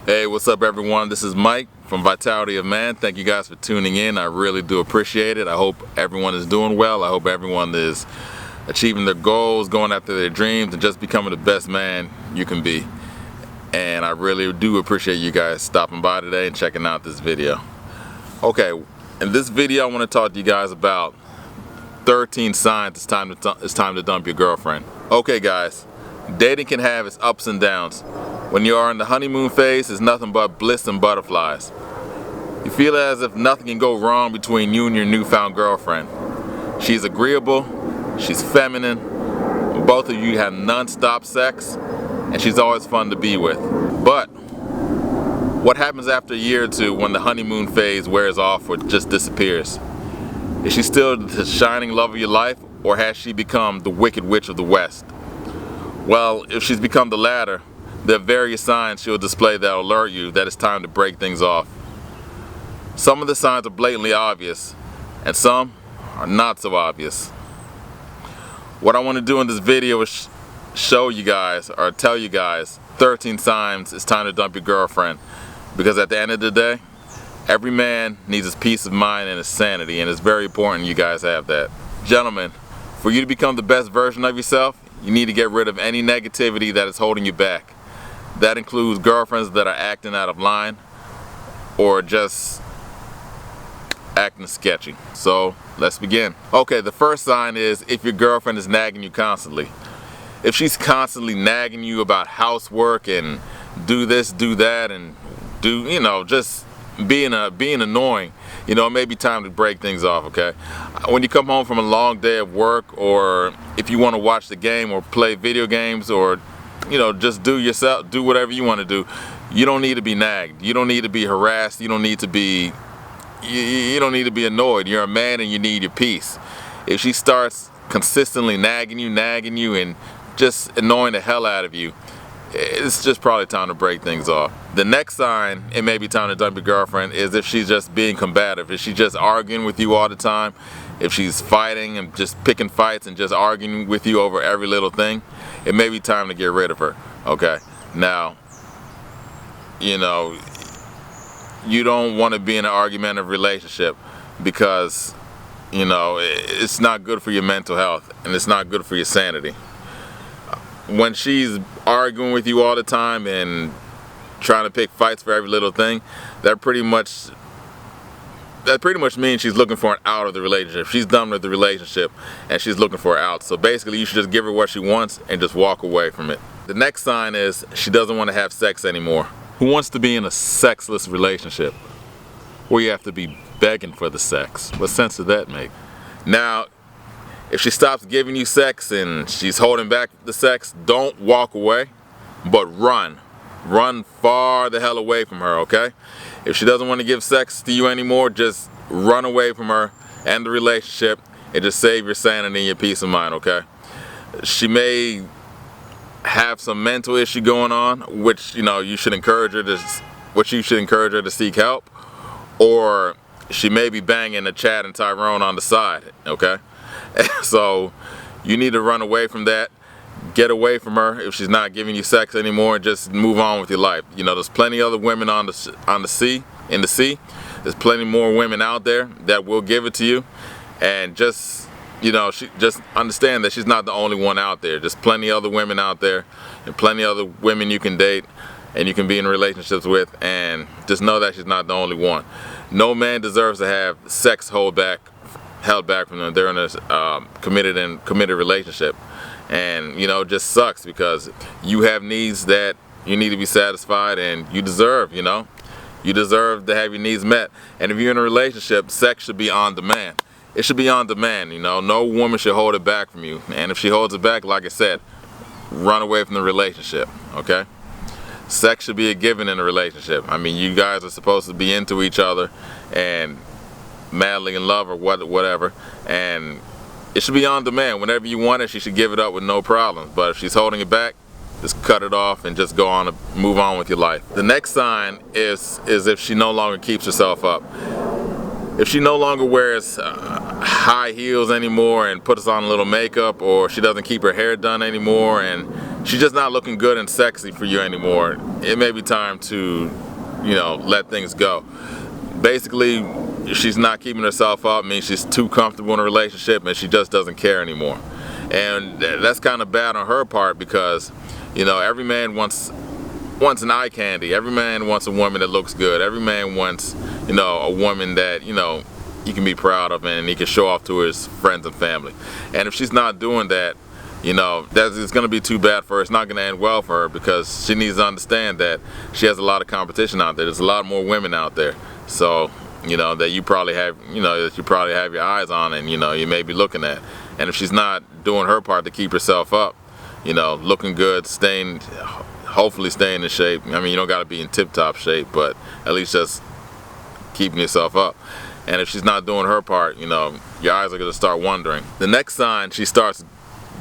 Hey, what's up everyone? This is Mike from Vitality of Man. Thank you guys for tuning in. I really do appreciate it. I hope everyone is doing well. I hope everyone is achieving their goals, going after their dreams, and just becoming the best man you can be. And I really do appreciate you guys stopping by today and checking out this video. Okay, in this video I want to talk to you guys about 13 signs it's time to dump your girlfriend. Okay guys, dating can have its ups and downs. When you are in the honeymoon phase, it's nothing but bliss and butterflies. You feel as if nothing can go wrong between you and your newfound girlfriend. She's agreeable, she's feminine, both of you have non-stop sex, and she's always fun to be with. But what happens after a year or two when the honeymoon phase wears off or just disappears? Is she still the shining love of your life, or has she become the wicked witch of the West? Well, if she's become the latter, there are various signs she'll display that alert you that it's time to break things off. Some of the signs are blatantly obvious, and some are not so obvious. What I want to do in this video is show you guys, or tell you guys, 13 signs it's time to dump your girlfriend. Because at the end of the day, every man needs his peace of mind and his sanity, and it's very important you guys have that. Gentlemen, for you to become the best version of yourself, you need to get rid of any negativity that is holding you back. That includes girlfriends that are acting out of line or just acting sketchy. So let's begin. Okay, the first sign is if your girlfriend is nagging you constantly. If she's constantly nagging you about housework and do this, do that, and do, just being annoying, it may be time to break things off, okay? When you come home from a long day of work, or if you want to watch the game or play video games, or just do whatever you want to do, you don't need to be nagged. You don't need to be harassed. You don't need to be annoyed. You're a man and you need your peace. If she starts consistently nagging you and just annoying the hell out of you, it's just probably time to break things off. The next sign it may be time to dump your girlfriend is if she's just being combative. If she's just arguing with you all the time, if she's fighting and just picking fights and just arguing with you over every little thing, it may be time to get rid of her, okay? Now, you don't want to be in an argumentative relationship because, it's not good for your mental health and it's not good for your sanity. When she's arguing with you all the time and trying to pick fights for every little thing, that pretty much means she's looking for an out of the relationship. She's done with the relationship and she's looking for an out. So basically you should just give her what she wants and just walk away from it. The next sign is she doesn't want to have sex anymore. Who wants to be in a sexless relationship where you have to be begging for the sex? What sense does that make? Now, if she stops giving you sex and she's holding back the sex, don't walk away, but run. Run far the hell away from her, okay? If she doesn't want to give sex to you anymore, just run away from her, end the relationship, and just save your sanity and your peace of mind, okay? She may have some mental issue going on, which you should encourage her to seek help, or she may be banging a Chad and Tyrone on the side, okay? So you need to run away from that. Get away from her if she's not giving you sex anymore, and just move on with your life. There's plenty other women in the sea. There's plenty more women out there that will give it to you, and just understand that she's not the only one out there. There's plenty other women out there, and plenty other women you can date and you can be in relationships with, and just know that she's not the only one. No man deserves to have sex held back from them. They're in a committed relationship, and it just sucks because you have needs that you need to be satisfied, and you deserve to have your needs met. And if you're in a relationship, sex should be on demand. It should be on demand. No woman should hold it back from you, and if she holds it back, like I said, run away from the relationship, okay? Sex should be a given in a relationship. I mean, you guys are supposed to be into each other and madly in love or whatever, and it should be on demand. Whenever you want it, she should give it up with no problem. But if she's holding it back, just cut it off and just go on and move on with your life. The next sign is if she no longer keeps herself up. If she no longer wears high heels anymore and puts on a little makeup, or she doesn't keep her hair done anymore and she's just not looking good and sexy for you anymore, it may be time to, let things go. Basically, if she's not keeping herself up, means she's too comfortable in a relationship and she just doesn't care anymore. And that's kind of bad on her part because, every man wants an eye candy. Every man wants a woman that looks good. Every man wants, a woman that, he can be proud of and he can show off to his friends and family. And if she's not doing that, it's going to be too bad for her. It's not going to end well for her because she needs to understand that she has a lot of competition out there. There's a lot more women out there. So, that you probably have, your eyes on and, you may be looking at. And if she's not doing her part to keep herself up, looking good, hopefully staying in shape. I mean, you don't got to be in tip-top shape, but at least just keeping yourself up. And if she's not doing her part, your eyes are going to start wandering. The next sign, she starts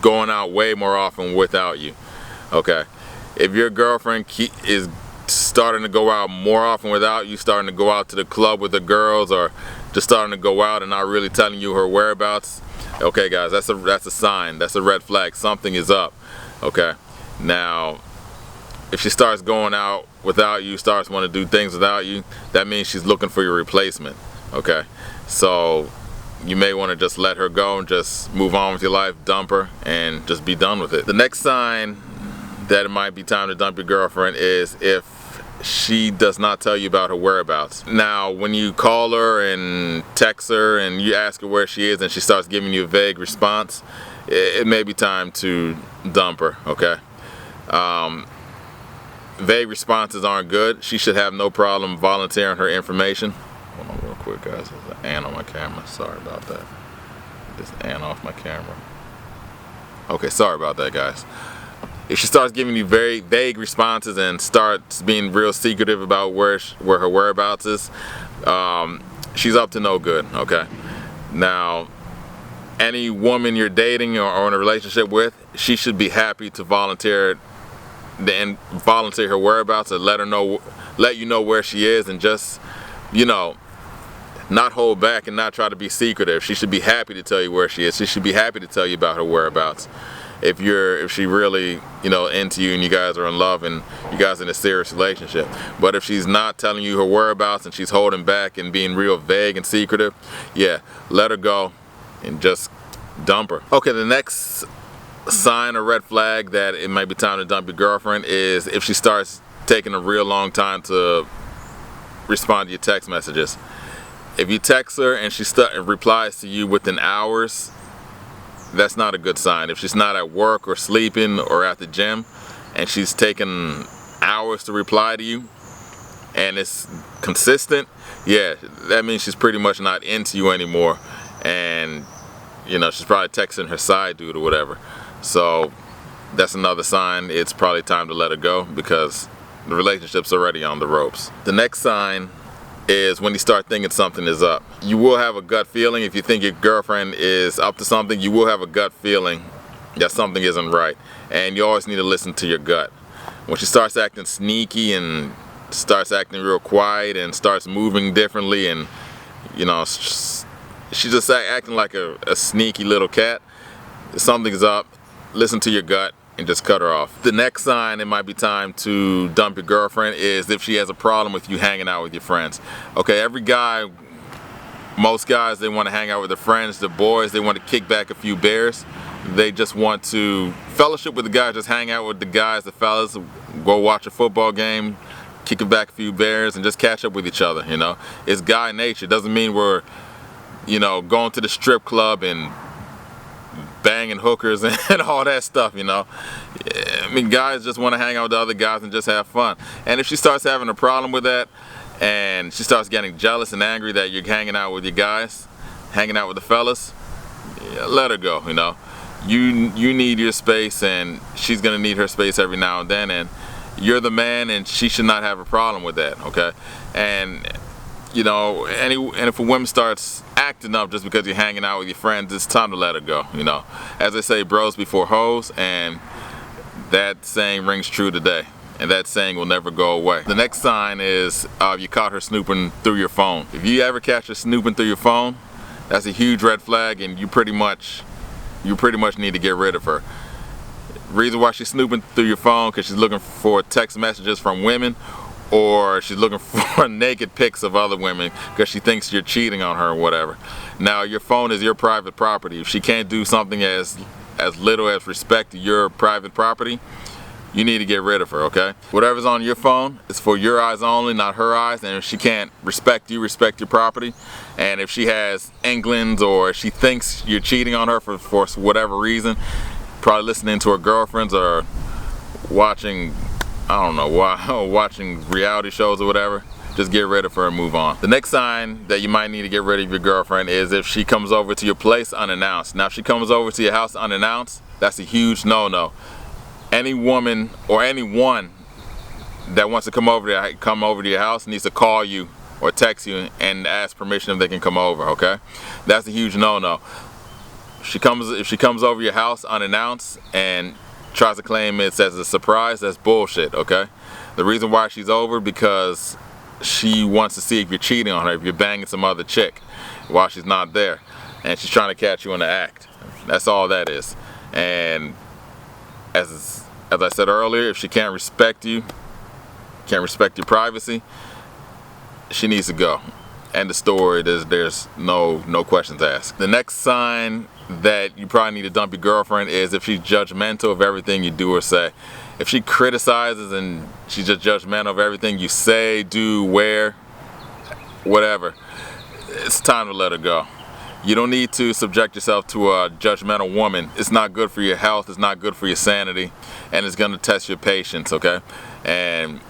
going out way more often without you. Okay, if your girlfriend is starting to go out more often without you, starting to go out to the club with the girls, or just starting to go out and not really telling you her whereabouts, okay guys, that's a sign, that's a red flag. Something is up. Okay, now if she starts going out without you, starts wanting to do things without you, that means she's looking for your replacement. Okay, so you may want to just let her go and just move on with your life, dump her, and just be done with it. The next sign that it might be time to dump your girlfriend is if she does not tell you about her whereabouts. Now, when you call her and text her and you ask her where she is and she starts giving you a vague response, it may be time to dump her, okay? Vague responses aren't good. She should have no problem volunteering her information. Hold on real quick, guys. There's an ant on my camera. Sorry about that. Get this ant off my camera. Okay, sorry about that, guys. If she starts giving you very vague responses and starts being real secretive about where her whereabouts is, she's up to no good, okay? Now, any woman you're dating or in a relationship with, she should be happy to volunteer her whereabouts and let you know where she is, and just, not hold back and not try to be secretive. She should be happy to tell you where she is. She should be happy to tell you about her whereabouts. If she really, into you and you guys are in love and you guys are in a serious relationship. But if she's not telling you her whereabouts and she's holding back and being real vague and secretive, yeah, let her go and just dump her. Okay, the next sign or red flag that it might be time to dump your girlfriend is if she starts taking a real long time to respond to your text messages. If you text her and she replies to you within hours, that's not a good sign. If she's not at work or sleeping or at the gym and she's taking hours to reply to you and it's consistent, yeah, that means she's pretty much not into you anymore, and she's probably texting her side dude or whatever. So that's another sign. It's probably time to let her go because the relationship's already on the ropes. The next sign is when you start thinking something is up. You will have a gut feeling. If you think your girlfriend is up to something, you will have a gut feeling that something isn't right, and you always need to listen to your gut. When she starts acting sneaky and starts acting real quiet and starts moving differently, and she's just acting like a sneaky little cat, something's up. Listen to your gut and just cut her off. The next sign it might be time to dump your girlfriend is if she has a problem with you hanging out with your friends. Okay, most guys, they want to hang out with their friends. The boys, they want to kick back a few beers. They just want to fellowship with the guys, just hang out with the guys, the fellas, go watch a football game, kicking back a few beers, and just catch up with each other, It's guy nature. It doesn't mean we're, going to the strip club and banging hookers and all that stuff, I mean, guys just want to hang out with the other guys and just have fun. And if she starts having a problem with that and she starts getting jealous and angry that you're hanging out with your guys, hanging out with the fellas, yeah, let her go, You need your space, and she's going to need her space every now and then, and you're the man, and she should not have a problem with that, okay? And and if a woman starts acting up just because you're hanging out with your friends, it's time to let her go, As they say, bros before hoes, and that saying rings true today, and that saying will never go away. The next sign is you caught her snooping through your phone. If you ever catch her snooping through your phone, that's a huge red flag, and you pretty much need to get rid of her. reason why she's snooping through your phone because she's looking for text messages from women, or she's looking for naked pics of other women because she thinks you're cheating on her or whatever. Now, your phone is your private property. If she can't do something as little as respect your private property, you need to get rid of her, okay? Whatever's on your phone is for your eyes only, not her eyes. And if she can't respect you, respect your property. And if she has inklings or if she thinks you're cheating on her for whatever reason, probably listening to her girlfriends or watching, I don't know, watching reality shows or whatever, just get rid of her and move on. The next sign that you might need to get rid of your girlfriend is if she comes over to your place unannounced. Now, if she comes over to your house unannounced, that's a huge no-no. Any woman or anyone that wants to come over to your house needs to call you or text you and ask permission if they can come over, okay? That's a huge no-no. If she comes over your house unannounced and tries to claim it's as a surprise, that's bullshit, okay? The reason why she's over because she wants to see if you're cheating on her, if you're banging some other chick while she's not there, and she's trying to catch you in the act. That's all that is. And as I said earlier, if she can't respect you, can't respect your privacy, she needs to go. End of story. There's no questions asked. The next sign that you probably need to dump your girlfriend is if she's judgmental of everything you do or say. If she criticizes and she's just judgmental of everything you say, do, wear, whatever, it's time to let her go. You don't need to subject yourself to a judgmental woman. It's not good for your health, it's not good for your sanity, and it's gonna test your patience, okay? And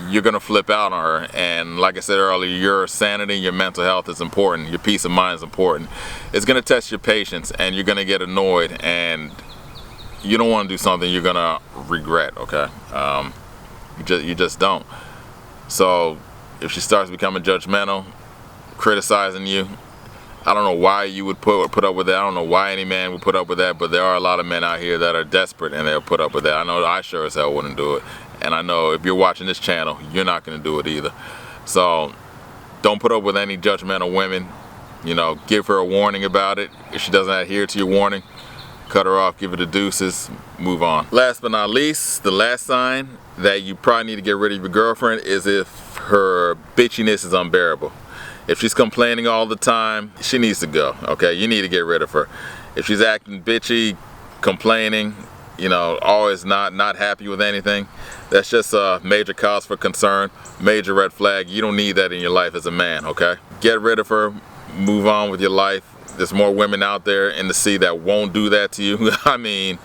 you're gonna flip out on her. And like I said earlier, your sanity, your mental health is important, your peace of mind is important. It's gonna test your patience and you're gonna get annoyed, and you don't wanna do something you're gonna regret, okay? You just don't. So if she starts becoming judgmental, criticizing you, I don't know why you would put up with that. I don't know why any man would put up with that, but there are a lot of men out here that are desperate and they'll put up with that. I know I sure as hell wouldn't do it. And I know if you're watching this channel, you're not going to do it either. So don't put up with any judgmental women. You know, give her a warning about it. If she doesn't adhere to your warning, cut her off, give her the deuces, move on. Last but not least, the last sign that you probably need to get rid of your girlfriend is if her bitchiness is unbearable. If she's complaining all the time, she needs to go, okay? You need to get rid of her. If she's acting bitchy, complaining, you know, always not happy with anything, that's just a major cause for concern, major red flag. You don't need that in your life as a man, okay? Get rid of her, move on with your life. There's more women out there in the sea that won't do that to you. I mean,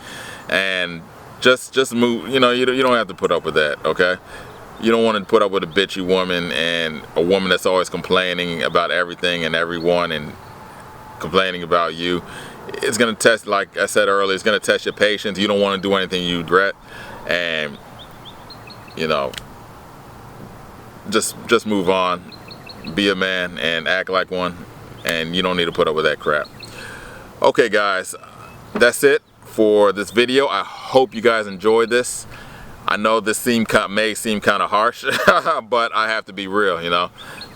and just move, you know, you don't have to put up with that, okay? You don't want to put up with a bitchy woman and a woman that's always complaining about everything and everyone and complaining about you. It's going to test, like I said earlier, it's going to test your patience. You don't want to do anything you regret. And, you know, just move on. Be a man and act like one. And you don't need to put up with that crap. Okay, guys, that's it for this video. I hope you guys enjoyed this. I know this may seem kind of harsh, but I have to be real, you know.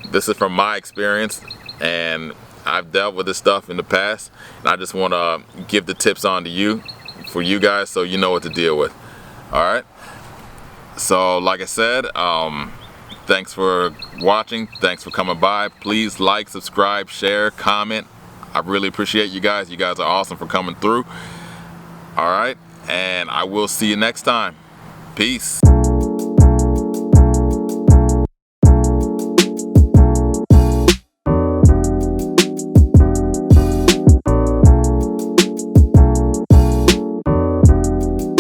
This is from my experience, and I've dealt with this stuff in the past, and I just want to give the tips on to you, for you guys, so you know what to deal with. All right? So, like I said, thanks for watching. Thanks for coming by. Please like, subscribe, share, comment. I really appreciate you guys. You guys are awesome for coming through. All right? And I will see you next time. Peace.